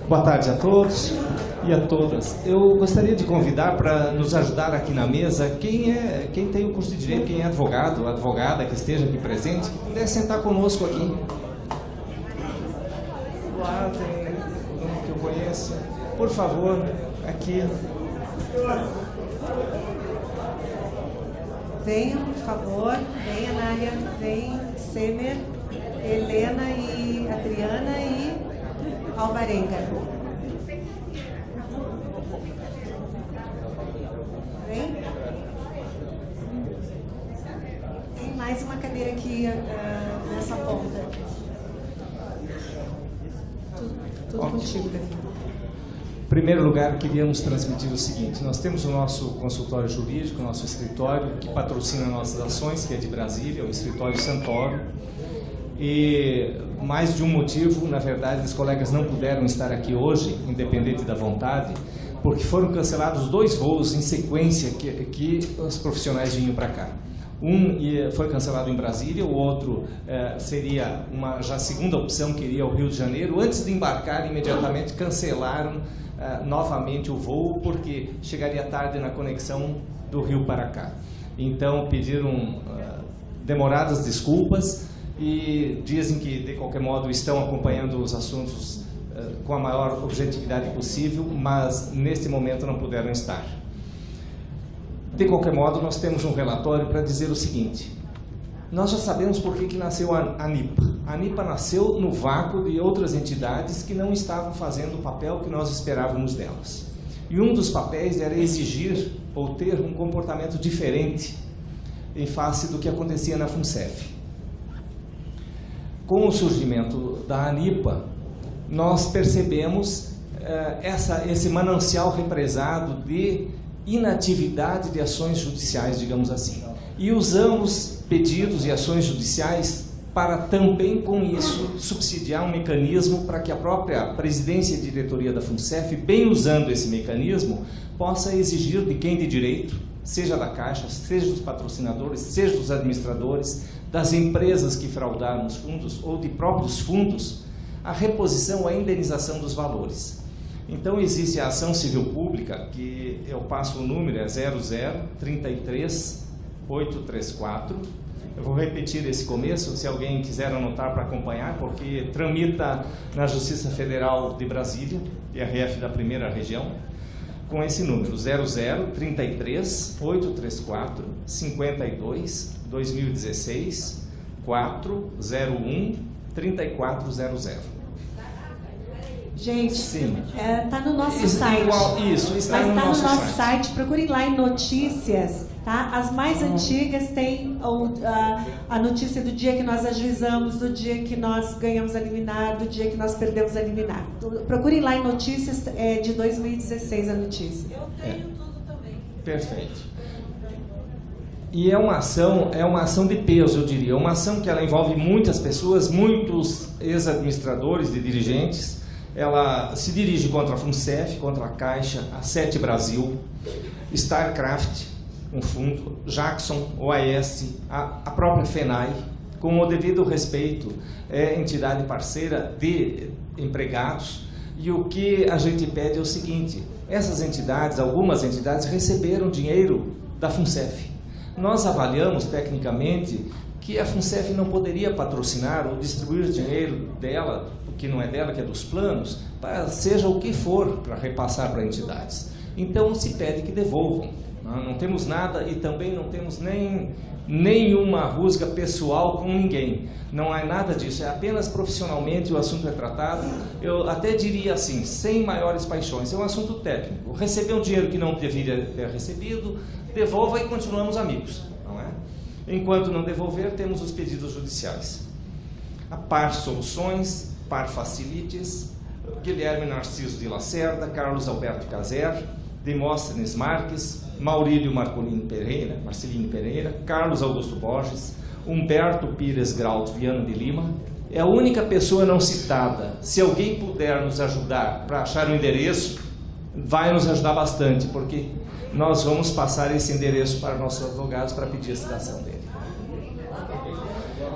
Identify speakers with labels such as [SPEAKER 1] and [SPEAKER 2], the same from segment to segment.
[SPEAKER 1] Boa tarde a todos e a todas. Eu gostaria de convidar para nos ajudar aqui na mesa quem tem o curso de Direito, quem é advogado, advogada que esteja aqui presente, puder sentar conosco aqui. Lá tem um que eu conheço. Por favor, aqui.
[SPEAKER 2] Venham, por favor. Venha, Nália. Vem, Semer, Helena e Adriana e Alvarenga. Vem. Tem mais uma cadeira aqui nessa ponta. Tudo contigo, Davi.
[SPEAKER 1] Em primeiro lugar, queríamos transmitir o seguinte: nós temos o nosso consultório jurídico, o nosso escritório, que patrocina nossas ações, que é de Brasília, o escritório Santoro. E mais de um motivo, na verdade, os colegas não puderam estar aqui hoje, independente da vontade, porque foram cancelados 2 voos em sequência que os profissionais vinham para cá. Um foi cancelado em Brasília, o outro seria uma já segunda opção, que iria ao Rio de Janeiro. Antes de embarcar, imediatamente cancelaram novamente o voo, porque chegaria tarde na conexão do Rio para cá. Então pediram demoradas desculpas e dizem que, de qualquer modo, estão acompanhando os assuntos com a maior objetividade possível, mas neste momento não puderam estar. De qualquer modo, nós temos um relatório para dizer o seguinte: nós já sabemos por que nasceu a ANIPA. A ANIPA nasceu no vácuo de outras entidades que não estavam fazendo o papel que nós esperávamos delas. E um dos papéis era exigir ou ter um comportamento diferente em face do que acontecia na FUNCEF. Com o surgimento da ANIPA, nós percebemos esse manancial represado de inatividade de ações judiciais, digamos assim. E usamos pedidos e ações judiciais para também, com isso, subsidiar um mecanismo para que a própria presidência e diretoria da FUNCEF, bem usando esse mecanismo, possa exigir de quem de direito, seja da Caixa, seja dos patrocinadores, seja dos administradores, das empresas que fraudaram os fundos ou de próprios fundos, a reposição, a indenização dos valores. Então existe a ação civil pública, que eu passo o número, é 0033834. Eu vou repetir esse começo, se alguém quiser anotar para acompanhar, porque tramita na Justiça Federal de Brasília, IRF da Primeira Região, com esse número, 0033834 52 2016 401 3400.
[SPEAKER 2] Gente,
[SPEAKER 1] sim,
[SPEAKER 2] tá no nosso site.
[SPEAKER 1] Isso, está
[SPEAKER 2] no
[SPEAKER 1] nosso
[SPEAKER 2] site. Procurem lá em notícias, tá? As mais antigas têm a notícia do dia que nós ajuizamos, do dia que nós ganhamos a liminar, do dia que nós perdemos a liminar. Procurem lá em notícias, de 2016 a notícia.
[SPEAKER 3] Eu tenho tudo também.
[SPEAKER 1] Perfeito. E é uma ação de peso, eu diria. Uma ação que ela envolve muitas pessoas, muitos ex-administradores e dirigentes. Ela se dirige contra a FUNCEF, contra a Caixa, a Sete Brasil, StarCraft, um fundo, Jackson, OAS, a própria FENAI, com o devido respeito, é entidade parceira de empregados. E o que a gente pede é o seguinte: essas entidades, algumas entidades, receberam dinheiro da FUNCEF. Nós avaliamos tecnicamente que a FUNCEF não poderia patrocinar ou distribuir dinheiro dela, que não é dela, que é dos planos, para seja o que for, para repassar para entidades. Então se pede que devolvam. Não temos nada e também não temos nenhuma rusga pessoal com ninguém. Não há nada disso, é apenas profissionalmente o assunto é tratado. Eu até diria assim, sem maiores paixões, é um assunto técnico. Recebeu um dinheiro que não deveria ter recebido, devolva e continuamos amigos. Não é? Enquanto não devolver, temos os pedidos judiciais. A Par Soluções, Par Facilities, Guilherme Narciso de Lacerda, Carlos Alberto Caser, Demóstenes Marques, Maurílio Marcelino Pereira, Carlos Augusto Borges, Humberto Pires Graut Viana de Lima. É a única pessoa não citada. Se alguém puder nos ajudar para achar o endereço, vai nos ajudar bastante, porque nós vamos passar esse endereço para nossos advogados para pedir a citação dele.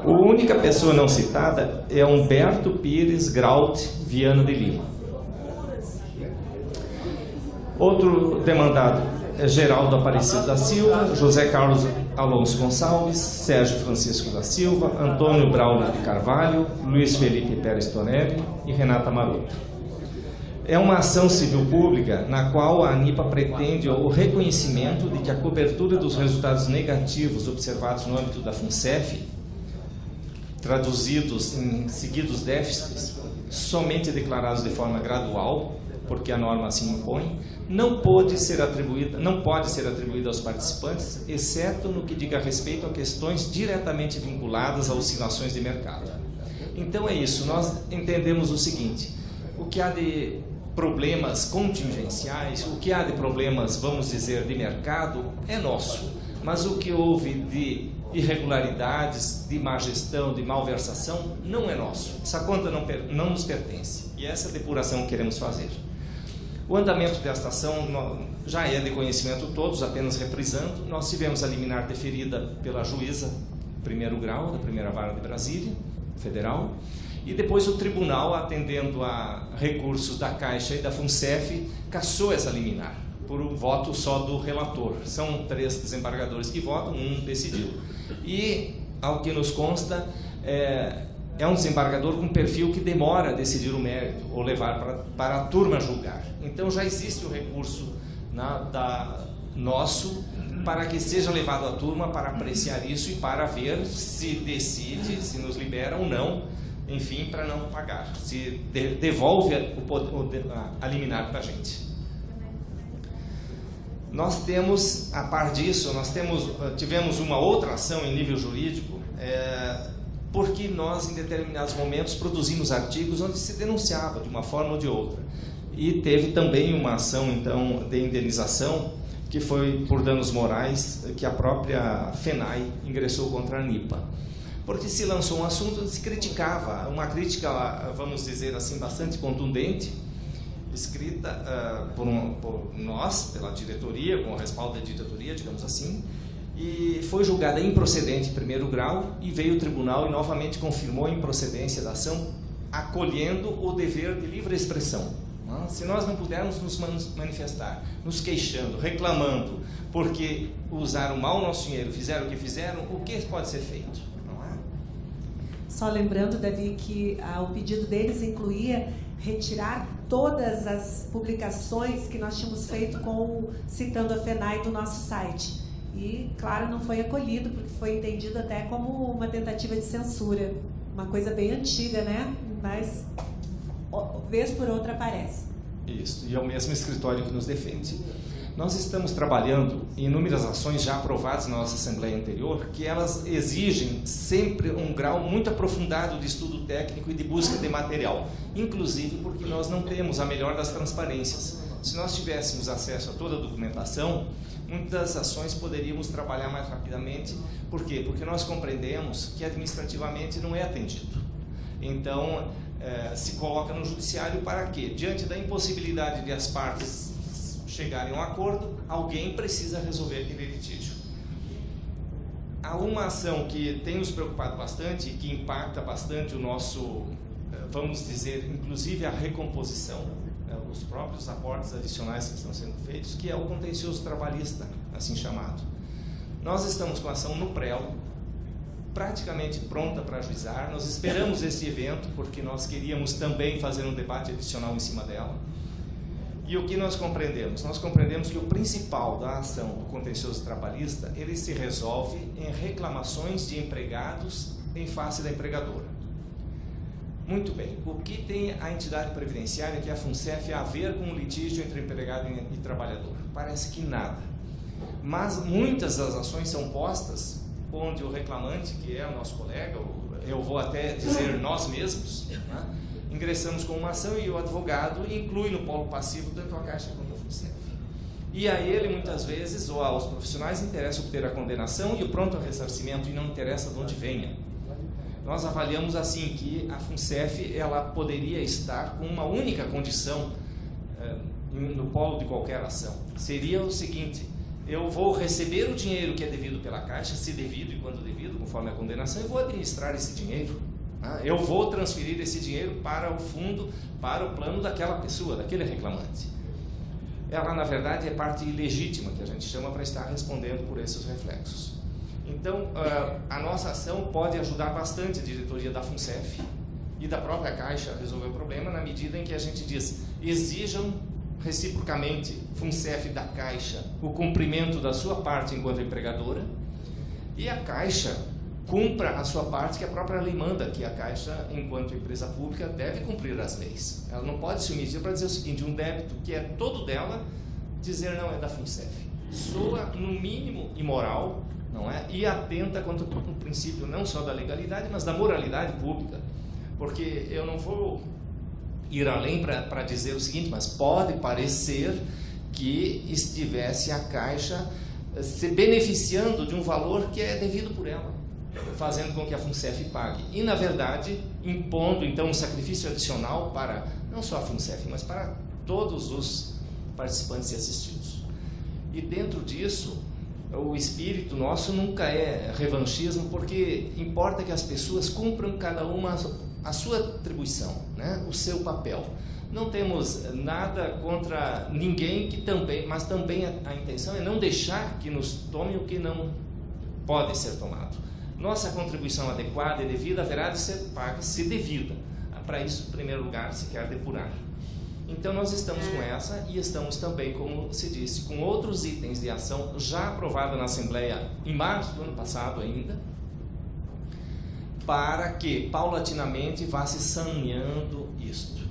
[SPEAKER 1] A única pessoa não citada é Humberto Pires Graut Viana de Lima. Outro demandado é Geraldo Aparecido da Silva, José Carlos Alonso Gonçalves, Sérgio Francisco da Silva, Antônio Braulio de Carvalho, Luiz Felipe Pérez Tonelli e Renata Maroto. É uma ação civil pública na qual a ANIPA pretende o reconhecimento de que a cobertura dos resultados negativos observados no âmbito da FUNCEF, traduzidos em seguidos déficits, somente declarados de forma gradual, porque a norma assim impõe, não pode ser atribuída aos participantes, exceto no que diga respeito a questões diretamente vinculadas a oscilações de mercado. Então é isso, nós entendemos o seguinte: o que há de problemas contingenciais, o que há de problemas, vamos dizer, de mercado, é nosso. Mas o que houve de irregularidades, de má gestão, de malversação, não é nosso. Essa conta não nos pertence. E essa depuração que queremos fazer. O andamento desta ação já é de conhecimento todos, apenas reprisando. Nós tivemos a liminar deferida pela juíza primeiro grau, da primeira vara de Brasília, federal. E depois o tribunal, atendendo a recursos da Caixa e da FUNCEF, cassou essa liminar, por um voto só do relator. São 3 desembargadores que votam, um decidiu. E, ao que nos consta, é um desembargador com perfil que demora a decidir o mérito, ou levar para a turma julgar. Então já existe o recurso nosso para que seja levado à turma para apreciar isso e para ver se decide, se nos libera ou não, enfim, para não pagar, se devolve a liminar para a gente. Nós temos, a par disso, tivemos uma outra ação em nível jurídico, porque nós, em determinados momentos, produzimos artigos onde se denunciava de uma forma ou de outra. E teve também uma ação, então, de indenização, que foi por danos morais, que a própria FENAI ingressou contra a ANIPA. Porque se lançou um assunto onde se criticava, uma crítica, vamos dizer assim, bastante contundente, escrita por nós, pela diretoria, com o respaldo da diretoria, digamos assim, e foi julgada improcedente em primeiro grau, e veio o tribunal e novamente confirmou a improcedência da ação, acolhendo o dever de livre expressão. Se nós não pudermos nos manifestar, nos queixando, reclamando, porque usaram mal o nosso dinheiro, fizeram o que fizeram, o que pode ser feito? Não é?
[SPEAKER 2] Só lembrando, Davi, que o pedido deles incluía retirar todas as publicações que nós tínhamos feito citando a FENAI do nosso site. E, claro, não foi acolhido, porque foi entendido até como uma tentativa de censura. Uma coisa bem antiga, né? Mas, vez por outra, aparece.
[SPEAKER 1] Isso, e é o mesmo escritório que nos defende. Nós estamos trabalhando em inúmeras ações já aprovadas na nossa Assembleia anterior, que elas exigem sempre um grau muito aprofundado de estudo técnico e de busca de material, inclusive porque nós não temos a melhor das transparências. Se nós tivéssemos acesso a toda a documentação, muitas ações poderíamos trabalhar mais rapidamente. Por quê? Porque nós compreendemos que administrativamente não é atendido. Então, se coloca no judiciário para quê? Diante da impossibilidade de as partes chegarem a um acordo, alguém precisa resolver aquele litígio. Há uma ação que tem nos preocupado bastante e que impacta bastante o nosso, vamos dizer, inclusive a recomposição, os próprios aportes adicionais que estão sendo feitos, que é o contencioso trabalhista, assim chamado. Nós estamos com a ação no prelo, praticamente pronta para ajuizar. Nós esperamos esse evento porque nós queríamos também fazer um debate adicional em cima dela. E o que nós compreendemos? Nós compreendemos que o principal da ação do contencioso trabalhista, ele se resolve em reclamações de empregados em face da empregadora. Muito bem, o que tem a entidade previdenciária, que é a FUNCEF, a ver com o litígio entre empregado e trabalhador? Parece que nada. Mas muitas das ações são postas onde o reclamante, que é o nosso colega, eu vou até dizer nós mesmos, né? Ingressamos com uma ação e o advogado inclui no polo passivo tanto a Caixa quanto a FUNCEF. E a ele, muitas vezes, ou aos profissionais, interessa obter a condenação e o pronto ressarcimento, e não interessa de onde venha. Nós avaliamos assim que a FUNCEF, ela poderia estar com uma única condição no polo de qualquer ação. Seria o seguinte: eu vou receber o dinheiro que é devido pela Caixa, se devido e quando devido, conforme a condenação, e vou administrar esse dinheiro. Eu vou transferir esse dinheiro para o fundo, para o plano daquela pessoa, daquele reclamante. ela na verdade é parte ilegítima, que a gente chama, para estar respondendo por esses reflexos. Então, a nossa ação pode ajudar bastante a diretoria da FUNCEF e da própria Caixa a resolver o problema, na medida em que a gente diz, exijam reciprocamente, FUNCEF da Caixa, o cumprimento da sua parte enquanto empregadora, e a Caixa cumpra a sua parte, que a própria lei manda, que a Caixa, enquanto empresa pública, deve cumprir as leis. Ela não pode se omitir para dizer o seguinte, um débito que é todo dela, dizer não, é da FUNCEF. Soa, no mínimo, imoral, não é? E atenta contra o princípio não só da legalidade, mas da moralidade pública. Porque eu não vou ir além para dizer o seguinte, mas pode parecer que estivesse a Caixa se beneficiando de um valor que é devido por ela, fazendo com que a FUNCEF pague. E, na verdade, impondo, então, um sacrifício adicional para, não só a FUNCEF, mas para todos os participantes e assistidos. E dentro disso, o espírito nosso nunca é revanchismo, porque importa que as pessoas cumpram cada uma a sua atribuição, né? O seu papel. Não temos nada contra ninguém, mas também a intenção é não deixar que nos tome o que não pode ser tomado. Nossa contribuição adequada e devida haverá de ser paga se devida. Para isso, em primeiro lugar, se quer depurar. Então, nós estamos com essa e estamos também, como se disse, com outros itens de ação já aprovada na Assembleia em março do ano passado ainda, para que, paulatinamente, vá se saneando isto.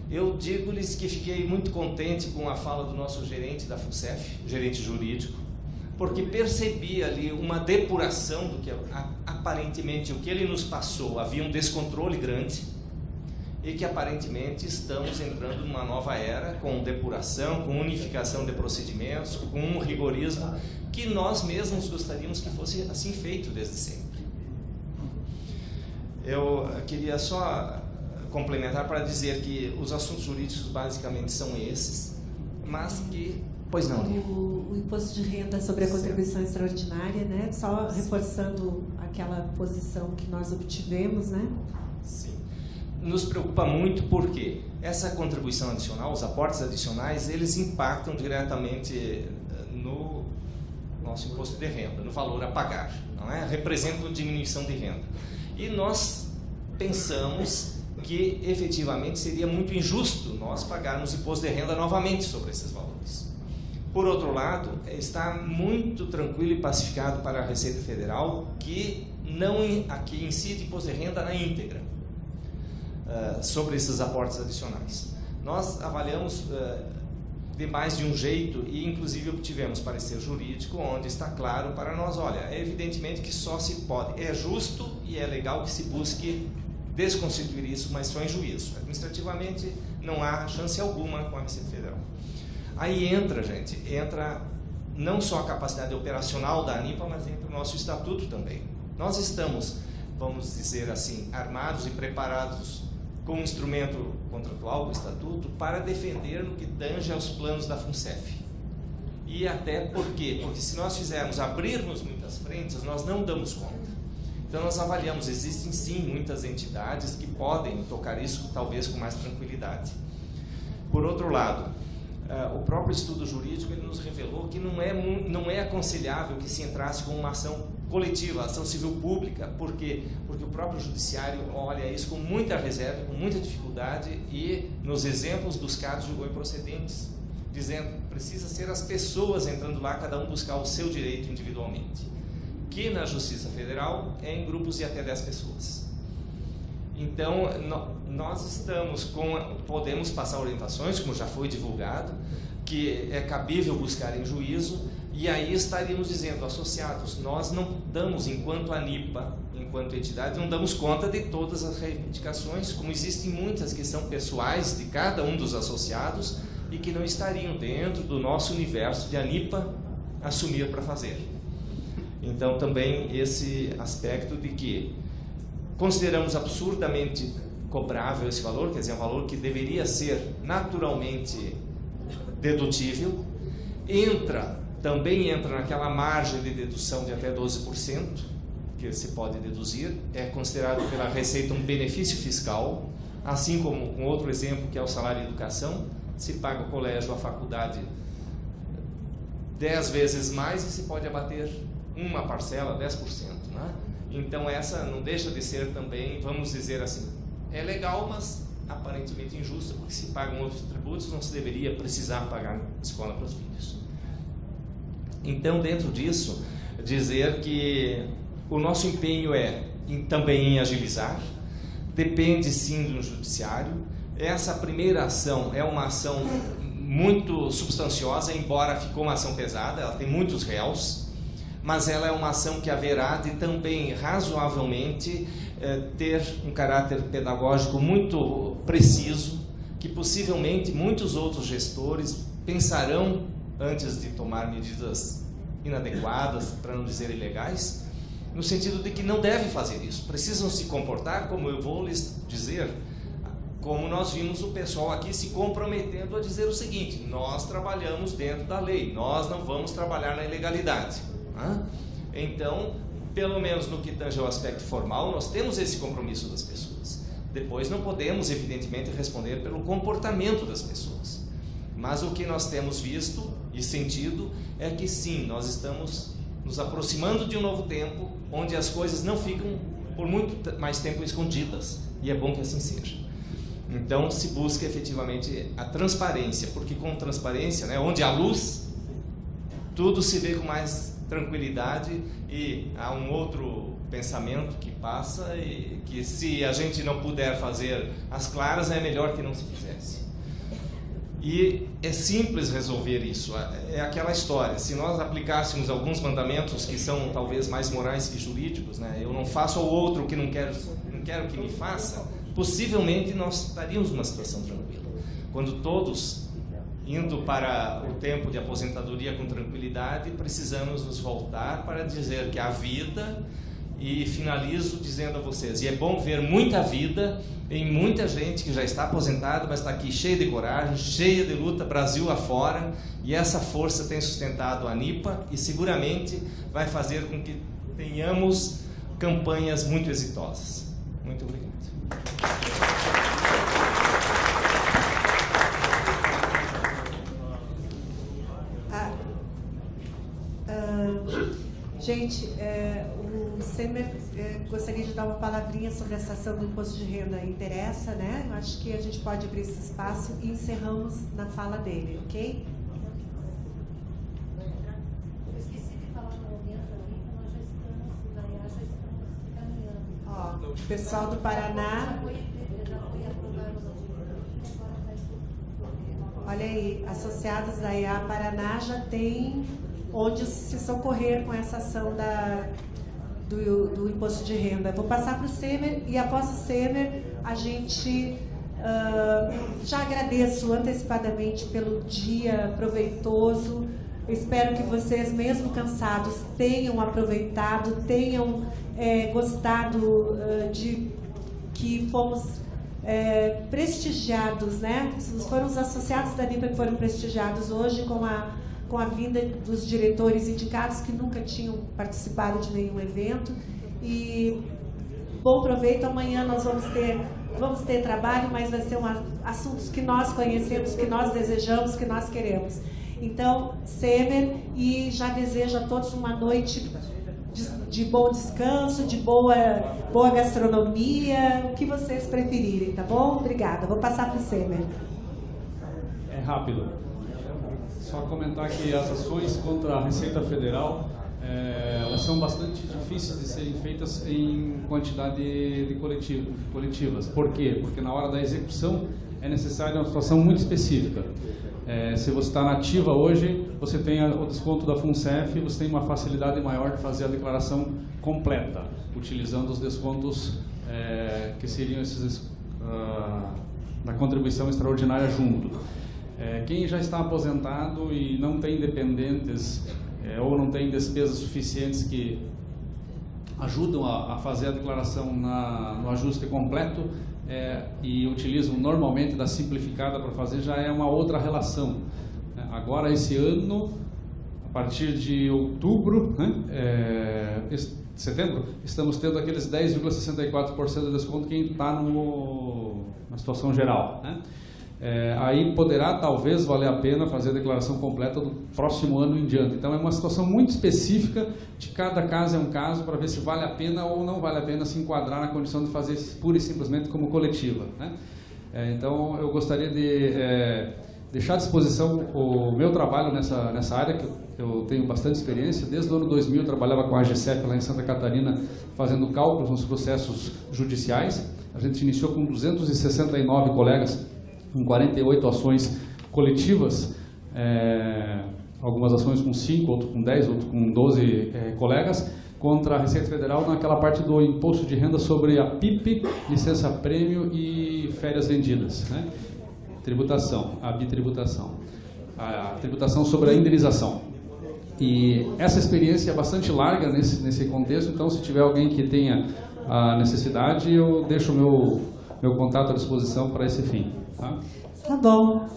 [SPEAKER 1] Eu digo-lhes que fiquei muito contente com a fala do nosso gerente da FUNCEF, gerente jurídico, porque percebi ali uma depuração do que aparentemente o que ele nos passou, havia um descontrole grande, e que aparentemente estamos entrando numa nova era com depuração, com unificação de procedimentos, com um rigorismo que nós mesmos gostaríamos que fosse assim feito desde sempre. Eu queria só complementar para dizer que os assuntos jurídicos basicamente são esses, mas que... Pois não,
[SPEAKER 2] o imposto de renda sobre a contribuição extraordinária, né? Só reforçando aquela posição que nós obtivemos, né?
[SPEAKER 1] Sim. Nos preocupa muito porque essa contribuição adicional, os aportes adicionais, eles impactam diretamente no nosso imposto de renda, no valor a pagar, não é? Representam diminuição de renda. E nós pensamos que efetivamente seria muito injusto nós pagarmos imposto de renda novamente sobre esses valores. Por outro lado, está muito tranquilo e pacificado para a Receita Federal que não aqui incide imposto de renda na íntegra sobre esses aportes adicionais. Nós avaliamos de mais de um jeito e inclusive obtivemos parecer jurídico onde está claro para nós, olha, é evidentemente que só se pode, é justo e é legal que se busque desconstituir isso, mas só em juízo. Administrativamente não há chance alguma com a Receita Federal. Aí entra não só a capacidade operacional da ANIPA, mas entra o nosso estatuto também. Nós estamos, vamos dizer assim, armados e preparados com um instrumento contratual, o estatuto, para defender no que tange aos planos da FUNCEF. E até por quê? Porque se nós abrirmos muitas frentes, nós não damos conta. Então nós avaliamos, existem sim muitas entidades que podem tocar isso talvez com mais tranquilidade. Por outro lado, o próprio estudo jurídico ele nos revelou que não é aconselhável que se entrasse com uma ação coletiva, ação civil pública, porque o próprio judiciário olha isso com muita reserva, com muita dificuldade e nos exemplos buscados julgou improcedentes, dizendo que precisa ser as pessoas entrando lá, cada um buscar o seu direito individualmente, que na Justiça Federal é em grupos de até 10 pessoas. Então, nós podemos passar orientações, como já foi divulgado, que é cabível buscar em juízo, e aí estaríamos dizendo, associados, nós não damos, enquanto ANIPA, enquanto entidade, não damos conta de todas as reivindicações, como existem muitas que são pessoais de cada um dos associados e que não estariam dentro do nosso universo de ANIPA assumir para fazer. Então, também esse aspecto de que consideramos absurdamente cobrável esse valor, quer dizer, um valor que deveria ser naturalmente dedutível, também entra naquela margem de dedução de até 12%, que se pode deduzir, é considerado pela Receita um benefício fiscal, assim como com outro exemplo que é o salário e educação, se paga o colégio, a faculdade 10 vezes mais e se pode abater uma parcela, 10%. Né? Então essa não deixa de ser também, vamos dizer assim, é legal, mas aparentemente injusta, porque se pagam outros tributos, não se deveria precisar pagar escola para os filhos. Então, dentro disso, dizer que o nosso empenho é também em agilizar, depende sim do judiciário. Essa primeira ação é uma ação muito substanciosa, embora ficou uma ação pesada, ela tem muitos réus, mas ela é uma ação que haverá de também razoavelmente ter um caráter pedagógico muito preciso, que possivelmente muitos outros gestores pensarão antes de tomar medidas inadequadas, para não dizer ilegais, no sentido de que não devem fazer isso, precisam se comportar, como eu vou lhes dizer, como nós vimos o pessoal aqui se comprometendo a dizer o seguinte: nós trabalhamos dentro da lei, nós não vamos trabalhar na ilegalidade. Então, pelo menos no que tange ao aspecto formal, nós temos esse compromisso das pessoas. Depois não podemos, evidentemente, responder pelo comportamento das pessoas. Mas o que nós temos visto e sentido é que sim, nós estamos nos aproximando de um novo tempo, onde as coisas não ficam por muito mais tempo escondidas. E é bom que assim seja. Então se busca efetivamente a transparência, porque com transparência, né, onde há luz, tudo se vê com mais tranquilidade, e há um outro pensamento que passa, e que se a gente não puder fazer as claras, é melhor que não se fizesse. E é simples resolver isso, é aquela história, se nós aplicássemos alguns mandamentos que são talvez mais morais que jurídicos, né, eu não faço ao outro o que não quero que me faça, possivelmente nós estaríamos numa situação tranquila. Quando todos indo para o tempo de aposentadoria com tranquilidade, precisamos nos voltar para dizer que há vida, e finalizo dizendo a vocês, e é bom ver muita vida em muita gente que já está aposentada, mas está aqui cheia de coragem, cheia de luta, Brasil afora, e essa força tem sustentado a ANIPA e seguramente vai fazer com que tenhamos campanhas muito exitosas. Muito obrigado.
[SPEAKER 2] Gente, o Semer gostaria de dar uma palavrinha sobre essa ação do imposto de renda. Interessa, né? Eu acho que a gente pode abrir esse espaço e encerramos na fala dele, ok?
[SPEAKER 3] Eu esqueci de falar no momento ali que nós já estamos caminhando.
[SPEAKER 2] Ó, o pessoal do Paraná.
[SPEAKER 3] Já foi aprovado o dinheiro, agora vai ser.
[SPEAKER 2] Olha aí, associados da IA Paraná já tem onde se socorrer com essa ação do imposto de renda. Vou passar para o Semer, e após o Semer a gente já agradeço antecipadamente pelo dia proveitoso. Eu espero que vocês, mesmo cansados, tenham aproveitado, tenham gostado de que fomos prestigiados, né? Foram os associados da ANIPA que foram prestigiados hoje com a vinda dos diretores indicados que nunca tinham participado de nenhum evento. E bom proveito. Amanhã nós vamos ter trabalho, mas vai ser assuntos que nós conhecemos, que nós desejamos, que nós queremos. Então, Semer, e já desejo a todos uma noite de bom descanso, de boa gastronomia, o que vocês preferirem, tá bom? Obrigada. Vou passar para o Semer.
[SPEAKER 4] É rápido. Só comentar que as ações contra a Receita Federal, elas são bastante difíceis de serem feitas em quantidade de coletivas. Por quê? Porque na hora da execução é necessária uma situação muito específica. Se você está na ativa hoje, você tem o desconto da FUNCEF, você tem uma facilidade maior de fazer a declaração completa, utilizando os descontos que seriam esses da contribuição extraordinária junto. Quem já está aposentado e não tem dependentes ou não tem despesas suficientes que ajudam a fazer a declaração no ajuste completo e utilizam normalmente da simplificada para fazer, já é uma outra relação. Agora, esse ano, a partir de outubro, setembro, estamos tendo aqueles 10,64% de desconto quem está na situação geral, né? aí poderá talvez valer a pena fazer a declaração completa do próximo ano em diante. Então é uma situação muito específica, de cada caso é um caso, para ver se vale a pena ou não vale a pena se enquadrar na condição de fazer pura e simplesmente como coletiva, né? Então eu gostaria de deixar à disposição o meu trabalho nessa área, que eu tenho bastante experiência. Desde o ano 2000 eu trabalhava com a AGCEP lá em Santa Catarina, fazendo cálculos nos processos judiciais. A gente iniciou com 269 colegas, com 48 ações coletivas, algumas ações com 5, outras com 10, outras com 12 colegas, contra a Receita Federal naquela parte do imposto de renda sobre a PIP, licença-prêmio e férias vendidas, né? Tributação, a bitributação, a tributação sobre a indenização. E essa experiência é bastante larga nesse contexto, então se tiver alguém que tenha a necessidade, eu deixo o meu contato à disposição para esse fim.
[SPEAKER 2] Tá bom.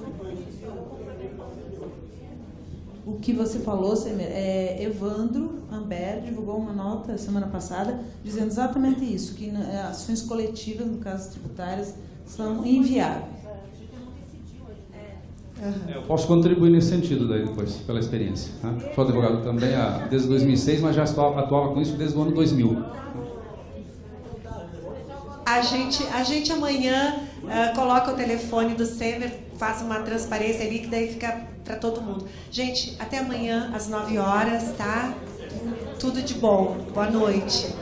[SPEAKER 5] O que você falou, Evandro Amber divulgou uma nota semana passada dizendo exatamente isso, que ações coletivas, no caso tributárias, são inviáveis.
[SPEAKER 4] Eu posso contribuir nesse sentido daí depois, pela experiência. Tá? Sou advogado também desde 2006, mas já atuava com isso desde o ano 2000.
[SPEAKER 2] A gente amanhã coloca o telefone do Semer, faz uma transparência ali, que daí fica para todo mundo. Gente, até amanhã às 9 horas, tá? Tudo de bom. Boa noite.